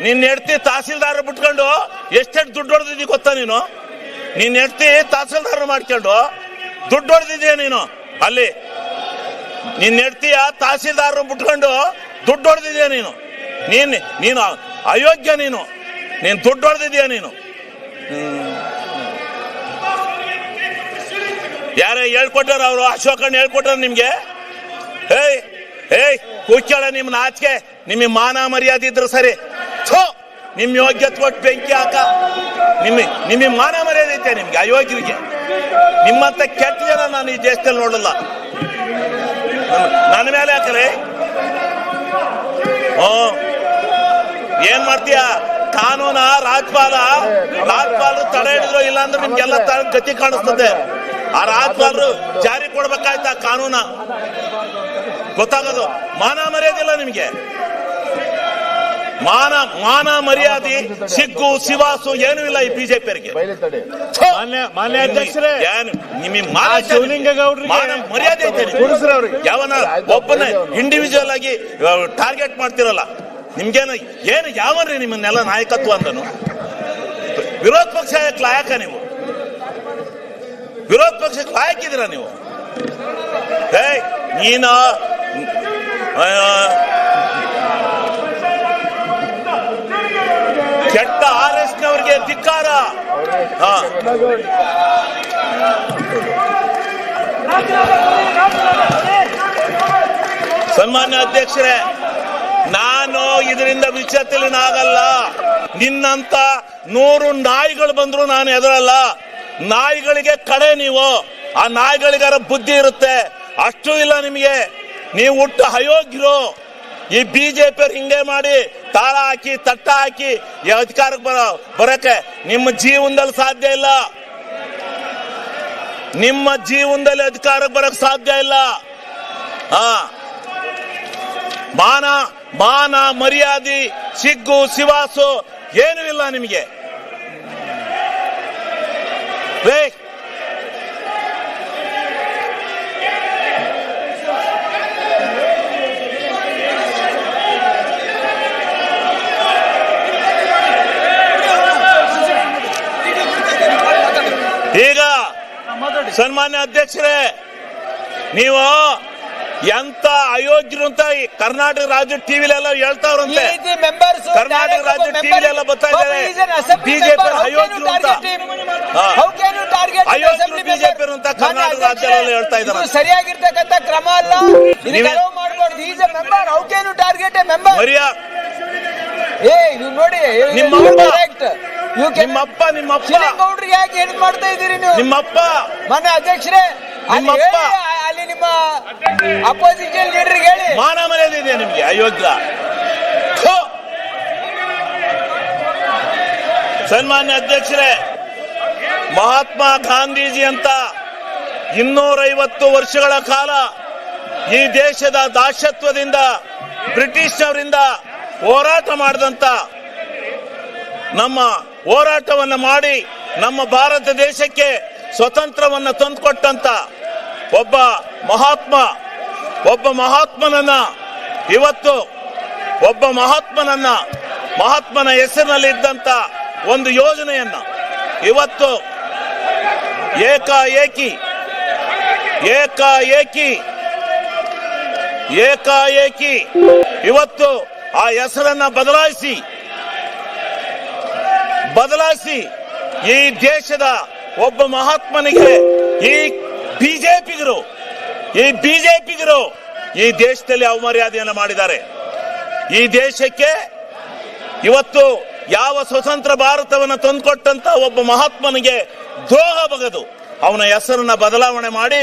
ನಿನ್ನ ಹೆಂಡತಿ ತಹಸೀಲ್ದಾರ್ ಬಿಟ್ಕೊಂಡು ಎಷ್ಟೆಷ್ಟು ದುಡ್ಡು ಹೊಡೆದಿದ್ದೀ ಗೊತ್ತಾ ನೀನು? ನಿನ್ನ ಹೆಂಡತಿ ತಹಸೀಲ್ದಾರ್ ಮಾಡ್ಕೊಂಡು ದುಡ್ಡು ಹೊಡೆದಿದ್ದೀಯ ನೀನು. ಅಲ್ಲಿ ನಿನ್ನ ಹೆಂಡತಿಯ ತಹಸೀಲ್ದಾರ್ ಬಿಟ್ಕೊಂಡು ದುಡ್ಡು ಹೊಡೆದಿದ್ದೀಯ ನೀನು. ನೀನು ಅಯೋಗ್ಯ. ನೀನು ದುಡ್ಡು ಹೊಡೆದಿದ್ದೀಯ ನೀನು. ಯಾರೇ ಹೇಳ್ಕೊಟ್ಟಾರ? ಅವರು ಅಶೋಕಣ್ಣ ಹೇಳ್ಕೊಟ್ಟಾರ ನಿಮ್ಗೆ? ಕೂಚಳ ನಿಮ್ ನಾಚಿಕೆ, ನಿಮಗೆ ಮಾನ ಮರ್ಯಾದೆ ಇದ್ರು ಸರಿ. ನಿಮ್ ಯೋಗ್ಯತೆ ಕೊಟ್ಟು ಬೆಂಕಿ ಹಾಕ. ನಿಮಗೆ ಮಾನ ಮರ್ಯಾದೆ ಐತೆ ನಿಮ್ಗೆ? ಅಯೋಗ್ಯರಿಗೆ ನಿಮ್ಮಂತ ಕೆಟ್ಟ ಜನ ನಾನು ಈ ದೇಶದಲ್ಲಿ ನೋಡಲ್ಲ. ನನ್ನ ಮೇಲೆ ಹಾಕರೆ ಏನ್ ಮಾಡ್ತೀಯ? ಕಾನೂನ ರಾಜ್ಪಾಲರು ತಡೆ ಹಿಡಿದ್ರು, ಇಲ್ಲಾಂದ್ರೆ ನಿಮ್ಗೆಲ್ಲ ಗತಿ ಕಾಣಿಸ್ತದೆ. ಆ ರಾಜ್ಪಾಲರು ಜಾರಿ ಕೊಡ್ಬೇಕಾಯ್ತಾ ಕಾನೂನ? ಗೊತ್ತಾಗೋದು. ಮಾನ ಮರ್ಯಾದೆ ಇಲ್ಲ ನಿಮ್ಗೆ. ಮಾನ ಮರ್ಯಾದೆ, ಸಿಗ್ಗು ಸಿವಾಸು ಏನೂ ಇಲ್ಲ ಈ ಬಿಜೆಪಿಯವರಿಗೆ. ಮಾನ್ಯ ಅಧ್ಯಕ್ಷರೇ, ನಿಮಗೆ ಮರ್ಯಾದೆ ಐತೆ? ಯಾವನ ಒಬ್ಬನ ಇಂಡಿವಿಜುವಲ್ ಆಗಿ ಟಾರ್ಗೆಟ್ ಮಾಡ್ತಿರಲ್ಲ. ನಿಮ್ಗೇನು ಯಾವನ್ರಿ ನಿಮ್ಮನ್ನೆಲ್ಲ ನಾಯಕತ್ವ ಅಂದನು? ವಿರೋಧ ಪಕ್ಷ ಲಾಯಕ ನೀವು? ವಿರೋಧ ಪಕ್ಷಕ್ಕೆ ಲಾಯಕಿದ್ದೀರ ನೀವು? ನೀನು ಕೆಟ್ಟ RS-ನವರಿಗೆ ಧಿಕ್ಕಾರ. ಸನ್ಮಾನ್ಯ ಅಧ್ಯಕ್ಷರೇ, ನಾನು ಇದರಿಂದ ವಿಚಲಿತನಾಗಲ್ಲ. ನಿನ್ನಂತ 100 ನಾಯಿಗಳು ಬಂದ್ರು ನಾನು ಎದುರಲ್ಲ. ನಾಯಿಗಳಿಗೆ ಕಡೆ ನೀವು. ಆ ನಾಯಿಗಳಿಗಾರ ಬುದ್ಧಿ ಇರುತ್ತೆ, ಅಷ್ಟು ಇಲ್ಲ ನಿಮಗೆ. ನೀವು ಹುಟ್ಟು ಅಯೋಗ್ಯರು. ಈ ಬಿಜೆಪಿ ಹಿಂಗೆ ಮಾಡಿ ತಾಳ ಹಾಕಿ ತಟ್ಟ ಹಾಕಿ ಈ ಅಧಿಕಾರಕ್ಕೆ ಬರಕ್ಕೆ ನಿಮ್ಮ ಜೀವನದಲ್ಲಿ ಸಾಧ್ಯ ಇಲ್ಲ. ನಿಮ್ಮ ಜೀವನದಲ್ಲಿ ಅಧಿಕಾರಕ್ಕೆ ಬರಕ್ ಸಾಧ್ಯ ಇಲ್ಲ. ಮಾನ ಮರ್ಯಾದೆ, ಸಿಗ್ಗು ಸಿವಾಸು ಏನೂ ಇಲ್ಲ ನಿಮಗೆ. ಈಗ ಸನ್ಮಾನ್ಯ ಅಧ್ಯಕ್ಷರೇ, ನೀವು ಎಂತ ಅಯೋಗ್ಯರು ಅಂತ ಕರ್ನಾಟಕ ರಾಜ್ಯ ಟಿವಿಲೆಲ್ಲ ಹೇಳ್ತಾವ್ರಂತೆ. ಕರ್ನಾಟಕ ರಾಜ್ಯ ಟಿವಿಲೆಲ್ಲ ಬರ್ತಾ ಇದ್ದಾರೆ ಬಿಜೆಪಿ ಅಯೋಗ್ಯರು ಅಂತ. ಅಯೋಗ್ಯರು ಬಿಜೆಪಿ ಅಂತ ಕರ್ನಾಟಕ ರಾಜ್ಯದಲ್ಲಿ ಹೇಳ್ತಾ ಇದ್ದಾರೆ. ಸರಿಯಾಗಿರ್ತಕ್ಕಂಥ ಕ್ರಮ ಅಲ್ಲ. ನೋಡಿ, ನಿಮ್ಮಪ್ಪ ಗೌಡ್ರಿಗೆ ಯಾಕೆ ಹೆಲ್ಪ್ ಮಾಡ್ತಾ ಇದ್ದೀರಿ ನೀವು? ನಿಮ್ಮಪ್ಪ ಮಾನ್ಯ ಅಧ್ಯಕ್ಷರೇ, ಅಲ್ಲಿ ನಿಮ್ಮ ಅಪೋಸಿಷನ್ ಲೀಡರ್ಗೆ ಹೇಳಿ. ಮಾನ ಮರ್ಯಾದೆ ಇದೆ ನಿಮ್ಗೆ? ಅಯೋಗ್ಯ. ಸನ್ಮಾನ್ಯ ಅಧ್ಯಕ್ಷರೇ, ಮಹಾತ್ಮ ಗಾಂಧೀಜಿ ಅಂತ 250 ವರ್ಷಗಳ ಕಾಲ ಈ ದೇಶದ ದಾಸ್ಯತ್ವದಿಂದ ಬ್ರಿಟಿಷ್ನವರಿಂದ ಹೋರಾಟ ಮಾಡಿದಂತ, ನಮ್ಮ ಹೋರಾಟವನ್ನು ಮಾಡಿ ನಮ್ಮ ಭಾರತ ದೇಶಕ್ಕೆ ಸ್ವತಂತ್ರವನ್ನು ತಂದುಕೊಟ್ಟಂತ ಒಬ್ಬ ಮಹಾತ್ಮನನ್ನ ಇವತ್ತು ಮಹಾತ್ಮನ ಹೆಸರಿನಲ್ಲಿ ಇದ್ದಂತ ಒಂದು ಯೋಜನೆಯನ್ನ ಇವತ್ತು ಏಕಾಏಕಿ ಇವತ್ತು ಆ ಹೆಸರನ್ನ ಬದಲಾಯಿಸಿ ಈ ದೇಶದ ಒಬ್ಬ ಮಹಾತ್ಮನಿಗೆ ಈ ಬಿಜೆಪಿಗರು ಈ ದೇಶದಲ್ಲಿ ಅವಮರ್ಯಾದೆಯನ್ನು ಮಾಡಿದ್ದಾರೆ. ಈ ದೇಶಕ್ಕೆ ಇವತ್ತು ಯಾವ ಸ್ವತಂತ್ರ ಭಾರತವನ್ನು ತಂದುಕೊಟ್ಟಂತ ಒಬ್ಬ ಮಹಾತ್ಮನಿಗೆ ದ್ರೋಹ ಬಗೆದು ಅವನ ಹೆಸರನ್ನ ಬದಲಾವಣೆ ಮಾಡಿ